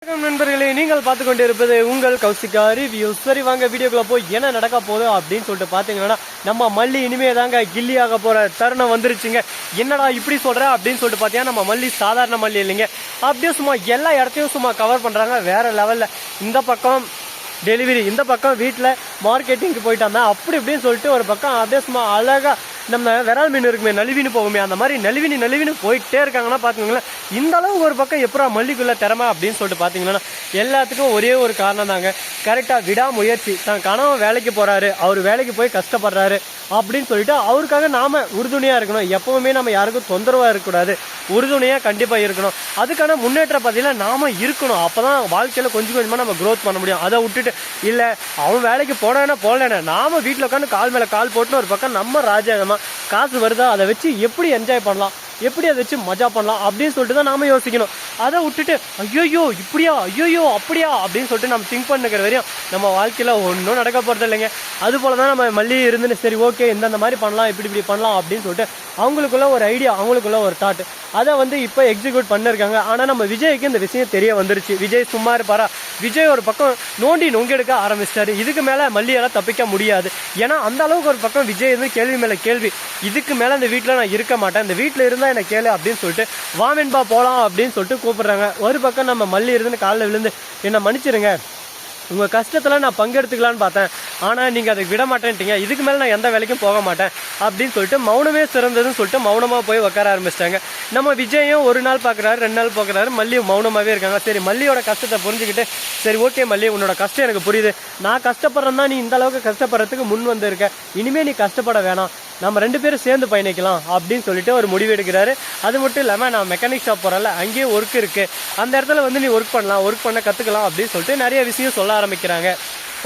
வணக்கம் நண்பர்களே, நீங்கள் பார்த்து கொண்டு இருப்பது உங்கள் கௌசிகா ரிவ்யூ. சரி வாங்க வீடியோக்குள்ள போய் என்ன நடக்க போகுது அப்படின்னு சொல்லிட்டு பார்த்தீங்கன்னா, நம்ம மல்லி இனிமே தாங்க கில்லி ஆக போற தருணம் வந்துருச்சுங்க. என்னடா இப்படி சொல்ற அப்படின்னு சொல்லிட்டு பார்த்தீங்கன்னா, நம்ம மல்லி சாதாரண மல்லி இல்லைங்க. அப்படியே சும்மா எல்லா இடத்தையும் சும்மா கவர் பண்றாங்க வேற லெவல்ல. இந்த பக்கம் டெலிவரி, இந்த பக்கம் வீட்டில் மார்க்கெட்டிங்க்கு போயிட்டாங்க அப்படி இப்படின்னு சொல்லிட்டு ஒரு பக்கம் அப்படியே சும்மா அழகா நம்ம விரால் மீன் இருக்குமே நலிவின்னு போகுமே அந்த மாதிரி நலிவின்னு போயிட்டே இருக்காங்கன்னா பார்த்துக்கோங்களேன். இந்த அளவுக்கு ஒரு பக்கம் எப்படா மல்லிக்குள்ள திறமை அப்படின்னு சொல்லிட்டு பார்த்தீங்கன்னா, எல்லாத்துக்கும் ஒரே ஒரு காரணம் தாங்க, கரெக்டாக விடாமுயற்சி. தான் கணவன் வேலைக்கு போகிறாரு, அவர் வேலைக்கு போய் கஷ்டப்படுறாரு அப்படின்னு சொல்லிட்டு அவருக்காக நாம் உறுதுணையாக இருக்கணும். எப்போவுமே நம்ம யாருக்கும் தொந்தரவாக இருக்கக்கூடாது, உறுதுணையாக கண்டிப்பாக இருக்கணும். அதுக்கான முன்னேற்றம் பார்த்தீங்கன்னா நாம் இருக்கணும். அப்போ தான் வாழ்க்கையில் கொஞ்சம் கொஞ்சமாக நம்ம க்ரோத் பண்ண முடியும். அதை விட்டுட்டு இல்லை அவன் வேலைக்கு போனானே போடலண்ணே நாம் வீட்டில் உட்காந்து கால் மேலே கால் போட்டுன்னு ஒரு பக்கம் நம்ம ராஜாங்கமாக காசு வருதா அதை வச்சு எப்படி என்ஜாய் பண்ணலாம், எப்படி அதை வச்சு மஜா பண்ணலாம் அப்படின்னு சொல்லிட்டு தான் நாம யோசிக்கணும். அதை விட்டுட்டு ஐயோயோ இப்படியா ஐயோயோ அப்படியா அப்படின்னு சொல்லிட்டு நம்ம திங்க் பண்ணுக்கிற வரையும் நம்ம வாழ்க்கையில் ஒன்றும் நடக்க போகிறது இல்லைங்க. அது போல தான் நம்ம மல்லி இருந்துன்னு சரி ஓகே இந்த மாதிரி பண்ணலாம் இப்படி பண்ணலாம் அப்படின்னு சொல்லிட்டு அவங்களுக்குள்ள ஒரு ஐடியா, அவங்களுக்குள்ள ஒரு தாட், அதை இப்போ எக்ஸிக்யூட் பண்ணிருக்காங்க. ஆனால் நம்ம விஜய்க்கு இந்த விஷயம் தெரிய வந்துருச்சு. விஜய் சும்மா இருப்பாரா? விஜய் ஒரு பக்கம் நொங்கெடுக்க ஆரம்பிச்சிட்டாரு. இதுக்கு மேலே மல்லியால் தப்பிக்க முடியாது. ஏன்னா அந்த அளவுக்கு ஒரு பக்கம் விஜய் கேள்வி மேலே கேள்வி. இதுக்கு மேலே இந்த வீட்டில் நான் இருக்க மாட்டேன், இந்த வீட்டில் இருந்தால் என்ன கேளு அப்படின்னு சொல்லிட்டு வாமென்பா போகலாம் அப்படின்னு சொல்லிட்டு கூப்பிடுறாங்க. ஒரு பக்கம் நம்ம மல்லி இருந்து காலில் விழுந்து என்னை மன்னிச்சிருங்க, உங்கள் கஷ்டத்தில் நான் பங்கெடுத்துக்கலான்னு பார்த்தேன், ஆனால் நீங்கள் அதை விட மாட்டேன்ட்டீங்க, இதுக்கு மேலே நான் எந்த வேலைக்கும் போக மாட்டேன் அப்படின்னு சொல்லிட்டு மௌனமே சிறந்ததுன்னு சொல்லிட்டு மௌனமாக போய் உட்கார ஆரம்பிச்சிட்டாங்க. நம்ம விஜயும் ஒரு நாள் பார்க்குறாரு, 2 நாள் பார்க்குறாரு, மல்லியும் மௌனமாகவே இருக்காங்க. சரி மல்லியோட கஷ்டத்தை புரிஞ்சுக்கிட்டு சரி ஓகே மல்லி உன்னோட கஷ்டம் எனக்கு புரியுது, நான் கஷ்டப்படுறேன்னா நீ இந்த அளவுக்கு கஷ்டப்படுறதுக்கு முன் வந்திருக்க, இனிமேல் நீ கஷ்டப்பட வேணாம், நம்ம 2 பேரும் சேர்ந்து பயணிக்கலாம் அப்படின்னு சொல்லிட்டு ஒரு முடிவு எடுக்கிறாரு. அது மட்டும் இல்லாமல் நான் மெக்கானிக் ஷாப் போகிறேன்ல, அங்கேயே ஒர்க் இருக்குது, அந்த இடத்துல நீ ஒர்க் பண்ண கற்றுக்கலாம் அப்படின்னு சொல்லிட்டு நிறைய விஷயம் சொல்ல ஆரம்பிக்கிறாங்க.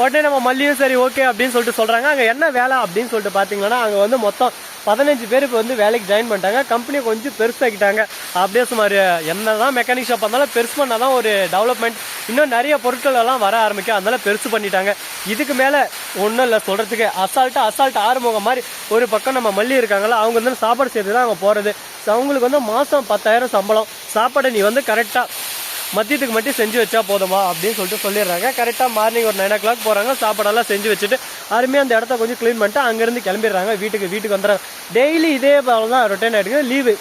உடனே நம்ம மல்லியும் சரி ஓகே அப்படின்னு சொல்லிட்டு சொல்கிறாங்க. அங்கே என்ன வேலை அப்படின்னு சொல்லிட்டு பார்த்தீங்கன்னா, அங்கே மொத்தம் 15 பேருக்கு வேலைக்கு ஜாயின் பண்ணிட்டாங்க. கம்பெனியை கொஞ்சம் பெருசாக்கிட்டாங்க. அப்படியே சுமார் என்ன தான் மெக்கானிக் ஷாப் இருந்தாலும் பெருசு பண்ணால் தான் ஒரு டெவலப்மெண்ட், இன்னும் நிறைய பொருட்கள் எல்லாம் வர ஆரம்பிக்கும், அதனால பெருசு பண்ணிட்டாங்க. இதுக்கு மேலே ஒன்றும் இல்லை சொல்கிறதுக்கு, அசால்ட்டு ஆறுமுகம் மாதிரி ஒரு பக்கம் நம்ம மல்லி இருக்காங்களா, அவங்க சாப்பாடு செய்து தான் அவங்க போகிறது. அவங்களுக்கு மாதம் 10,000 சம்பளம், சாப்பாடை நீ கரெக்டாக மதியத்துக்கு மட்டும் செஞ்சு வச்சா போதுமா அப்படின்னு சொல்லிட்டு சொல்லிடுறாங்க. கரெக்டாக மார்னிங் ஒரு 9 o'clock போகிறாங்க, சாப்பாடெல்லாம் செஞ்சு வச்சுட்டு அருமையாக அந்த இடத்த கொஞ்சம் க்ளீன் பண்ணிட்டு அங்கேருந்து கிளம்பிடுறாங்க. வீட்டுக்கு வந்துடுறாங்க. டெய்லி இதே போல தான் ரொட்டீன் ஆகிடுங்க. லீவு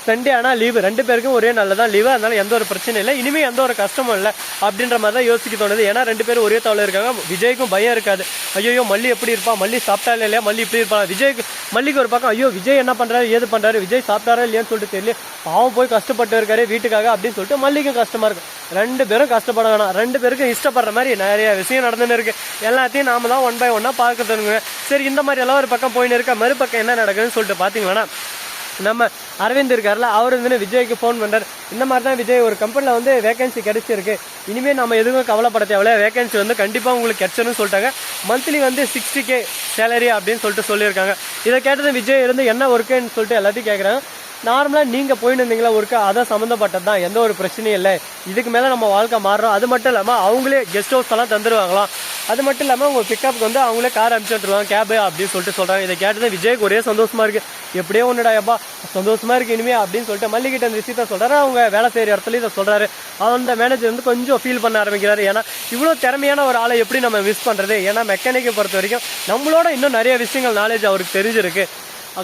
சண்டே ஆனால் லீவு, 2 பேருக்கும் ஒரே நாளில் தான் லீவு, அதனால எந்த ஒரு பிரச்சனையும் இல்லை, இனிமேல் எந்த ஒரு கஷ்டமும் இல்லை அப்படின்ற மாதிரி தான் யோசிக்க தோணுது. ஏன்னா 2 பேரும் ஒரே தவளை இருக்காங்க. விஜய்க்கும் பயம் இருக்காது, ஐயோ மல்லி எப்படி இருப்பா, மல்லி சாப்பிட்டாலே இல்லையா, மல்லி இப்படி இருப்பா. மல்லிக்கு ஒரு பக்கம் ஐயோ விஜய் என்ன பண்ணுறாரு ஏது பண்ணுறாரு, விஜய் சாப்பிட்டாரா இல்லையான்னு சொல்லிட்டு தெரியல, அவன் போய் கஷ்டப்பட்டு இருக்காரு வீட்டுக்காக அப்படின்னு சொல்லிட்டு மல்லிக்கும் கஷ்டமாக இருக்கும். 2 பேரும் கஷ்டப்பட வேணாம், 2 பேருக்கும் இஷ்டப்படுற மாதிரி நிறைய விஷயம் நடந்துன்னு இருக்கு. எல்லாத்தையும் நாம தான் 1 by 1 பார்க்கறதுங்க. சரி இந்த மாதிரி எல்லாம் ஒரு பக்கம் போயின்னு இருக்க, மறுபக்கம் என்ன நடக்குதுன்னு சொல்லிட்டு பார்த்தீங்கன்னா, நம்ம அரவிந்த் இருக்கார்ல, அவர் விஜய்க்கு ஃபோன் பண்ணுறாரு. இந்த மாதிரி தான் விஜய் ஒரு கம்பெனியில் வேகன்சி கிடைச்சிருக்கு, இனிமேல் நம்ம எதுவும் கவலைப்பட தேவையில்ல, வேகன்சி கண்டிப்பாக உங்களுக்கு கிடைச்சிருன்னு சொல்லிட்டாங்க. மந்த்லி 60K சேலரி அப்படின்னு சொல்லிட்டு சொல்லியிருக்காங்க. இதை கேட்டது விஜய் என்ன ஒர்க்குன்னு சொல்லிட்டு எல்லாத்தையும் கேட்குறாங்க. நார்மலாக நீங்கள் போயின்னு இருந்தீங்களா ஒர்க்கு, அதை சம்மந்தப்பட்டது தான், எந்த ஒரு பிரச்சனையும் இல்லை, இதுக்கு மேலே நம்ம வாழ்க்கை மாறுறோம். அது மட்டும் இல்லாமல் அவங்களே கெஸ்ட் ஹவுஸ் எல்லாம் தந்துடுவாங்களாம். அது மட்டும் இல்லாமல் உங்கள் பிக்கப்புக்கு அவங்களே கார் அனுப்பிச்சு விட்டுருவாங்க, கேபு அப்படின்னு சொல்லிட்டு சொல்கிறாங்க. இதை கேட்டது விஜய்க்கு ஒரே சந்தோஷமாக இருக்குது. எப்படியோ ஒன்றுடா எப்பா சந்தோஷமாக இருக்குது இனிமே அப்படின்னு சொல்லிட்டு மல்லிகிட்ட அந்த விஷயத்த சொல்கிறாரு. அவங்க வேலை செய்கிற இடத்துல இதை சொல்கிறாரு. அந்த மேனேஜர் கொஞ்சம் ஃபீல் பண்ண ஆரம்பிக்கிறாரு. ஏன்னா இவ்வளோ திறமையான ஒரு ஆளை எப்படி நம்ம மிஸ் பண்ணுறது, ஏன்னா மெக்கானிக்கை பொறுத்த வரைக்கும் நம்மளோட இன்னும் நிறைய விஷயங்கள் நாலேஜ் அவருக்கு தெரிஞ்சிருக்கு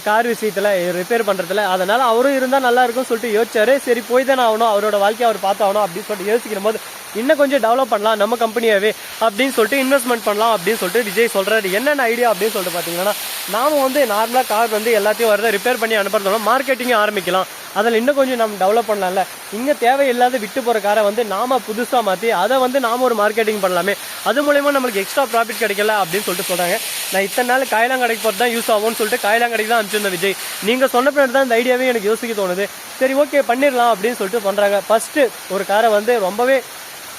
கார் விஷயத்தில், ரிப்பேர் பண்ணுறதுல. அதனால் அவரும் இருந்தால் நல்லா இருக்கும்னு சொல்லிட்டு யோசிச்சாரு. சரி போய் தானே ஆகணும், அவரோட வாழ்க்கையை அவர் பார்த்தாகணும் அப்படின்னு சொல்லிட்டு யோசிக்கிற போது இன்னும் கொஞ்சம் டெவலப் பண்ணலாம் நம்ம கம்பெனியாகவே அப்படின்னு சொல்லிட்டு இன்வெஸ்ட்மெண்ட் பண்ணலாம் அப்படின்னு சொல்லிட்டு விஜய் சொல்கிறாரு. என்னென்ன ஐடியா அப்படின்னு சொல்லிட்டு பார்த்தீங்கன்னா, நாம் நார்மலாக கார் எல்லாத்தையும் வரதை ரிப்பேர் பண்ணி அனுப்புறதோட மார்க்கெட்டிங்கும் ஆரம்பிக்கலாம், அதில் இன்னும் கொஞ்சம் நம்ம டெவலப் பண்ணலாம்ல, இங்கே தேவையில்லாத விட்டு போகிற காரை நாம் புதுசாக மாற்றி அதை நாம் ஒரு மார்க்கெட்டிங் பண்ணலாமே, அது மூலயமா நம்மளுக்கு எக்ஸ்ட்ரா ப்ராஃபிட் கிடைக்கல அப்படின்னு சொல்லிட்டு சொல்கிறாங்க. நான் இத்தனை நாள் காயலாங்கடைக்கு போகிறது தான் யூஸ் ஆகும்னு சொல்லிட்டு காயலாங்கடைக்கு தான் அனுப்பிச்சிருந்தேன் விஜய். நீங்கள் சொன்ன பின்னாடி தான் இந்த ஐடியாவே எனக்கு யோசிக்க தோணுது. சரி ஓகே பண்ணிடலாம் அப்படின்னு சொல்லிட்டு பண்ணுறாங்க. ஃபஸ்ட்டு ஒரு காரை ரொம்பவே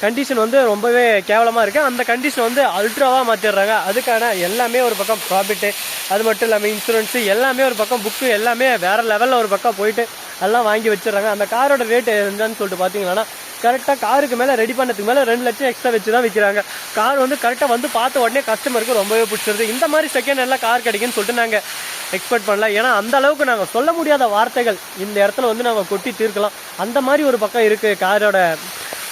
கண்டிஷன் ரொம்பவே கேவலமாக இருக்குது, அந்த கண்டிஷன் அல்ட்ராவாக மாற்றிடுறாங்க. அதுக்கான எல்லாமே ஒரு பக்கம் ப்ராஃபிட்டு, அது மட்டும் இல்லாமல் இன்சூரன்ஸு எல்லாமே ஒரு பக்கம், புக்கு எல்லாமே வேறு லெவலில் ஒரு பக்கம் போயிட்டு எல்லாம் வாங்கி வச்சிடறாங்க. அந்த காரோட ரேட்டு என்னன்னு சொல்லிட்டு பார்த்தீங்கன்னா, கரெக்டாக காருக்கு மேலே ரெடி பண்ணதுக்கு மேலே 2 லட்சம் எக்ஸ்ட்ரா வச்சு தான் விற்கிறாங்க. கார் கரெக்டாக பார்த்த உடனே கஸ்டமருக்கு ரொம்பவே பிடிச்சிருது. இந்த மாதிரி செகண்ட் எல்லாம் கார் கிடைக்குன்னு சொல்லிட்டு நாங்கள் எக்ஸ்பெக்ட் பண்ணல. ஏன்னா அந்த அளவுக்கு நாங்கள் சொல்ல முடியாத வார்த்தைகள் இந்த இடத்துல நாங்கள் கொட்டி தீர்க்கலாம், அந்த மாதிரி ஒரு பக்கம் இருக்குது காரோட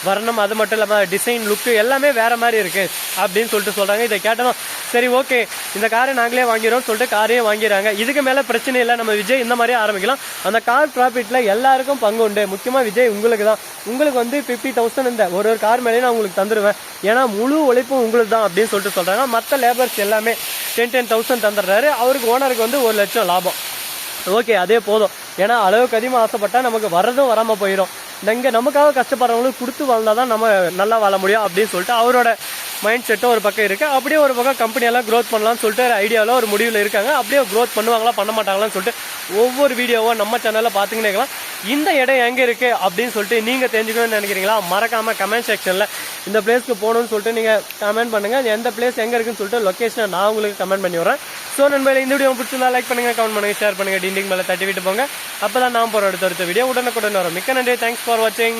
வரணும், அது மட்டும் இல்லாமல் டிசைன் லுக்கு எல்லாமே வேறு மாதிரி இருக்குது அப்படின்னு சொல்லிட்டு சொல்கிறாங்க. இதை கேட்டதும் சரி ஓகே இந்த காரை நாங்களே வாங்கிறோம்னு சொல்லிட்டு காரையே வாங்கிறாங்க. இதுக்கு மேலே பிரச்சனை இல்லை, நம்ம விஜய் இந்த மாதிரியே ஆரம்பிக்கலாம். அந்த கார் ப்ராஃபிட்டில் எல்லாருக்கும் பங்கு உண்டு. முக்கியமாக விஜய் உங்களுக்கு தான், உங்களுக்கு வந்து 50,000 இந்த ஒரு கார் மேலேயே நான் உங்களுக்கு தந்துடுவேன், ஏன்னா முழு உழைப்பும் உங்களுக்கு தான் அப்படின்னு சொல்லிட்டு சொல்கிறாங்க. மற்ற லேபர்ஸ் எல்லாமே 10,000 தந்துடுறாரு. அவருக்கு ஓனருக்கு வந்து 1 லட்சம் லாபம். ஓகே அதே போதும், ஏன்னா அளவுக்கு அதிகமாக ஆசைப்பட்டால் நமக்கு வர்றதும் வராமல் போயிடும். இங்கே நமக்காக கஷ்டப்படுறவங்களுக்கு கொடுத்து வாழ்ந்தால் தான் நம்ம நல்லா வாழ முடியும் அப்படின்னு சொல்லிட்டு அவரோட மைண்ட் செட்டும் ஒரு பக்கம் இருக்குது. அப்படியே ஒரு பக்கம் கம்பெனியெல்லாம் க்ரோத் பண்ணலாம்னு சொல்லிட்டு ஐடியாவில் ஒரு முடிவில் இருக்காங்க. அப்படியே க்ரோத் பண்ணுவாங்களா பண்ண மாட்டாங்களான்னு சொல்லிட்டு ஒவ்வொரு வீடியோவும் நம்ம சேனலில் பார்த்துக்கிட்டே இருக்கலாம். இந்த இடம் எங்கே இருக்குது அப்படின்னு சொல்லிட்டு நீங்கள் தெரிஞ்சுக்கணும்னு நினைக்கிறீங்களா? மறக்காமல் கமெண்ட் செக்ஷனில் இந்த பிளேஸ்க்கு போகணுன்னு சொல்லிட்டு நீங்கள் கமெண்ட் பண்ணுங்கள். எந்த பிளேஸ் எங்கே இருக்குன்னு சொல்லிட்டு லொக்கேஷனை நான் உங்களுக்கு கமெண்ட் பண்ணி விட்றேன். ஸோ நண்பர்களே, இந்த வீடியோ பிடிச்சிருந்தா லைக் பண்ணுங்கள், கமெண்ட் பண்ணுங்கள், ஷேர் பண்ணுங்கள், டிண்டிங் மேலே தட்டி விட்டு போங்க. அப்போ தான் நான் போகிற அடுத்த வீடியோ உடனுக்குடன் வரும். மிக்க நன்றி, தேங்க்ஸ் ஃபார் வாட்சிங்.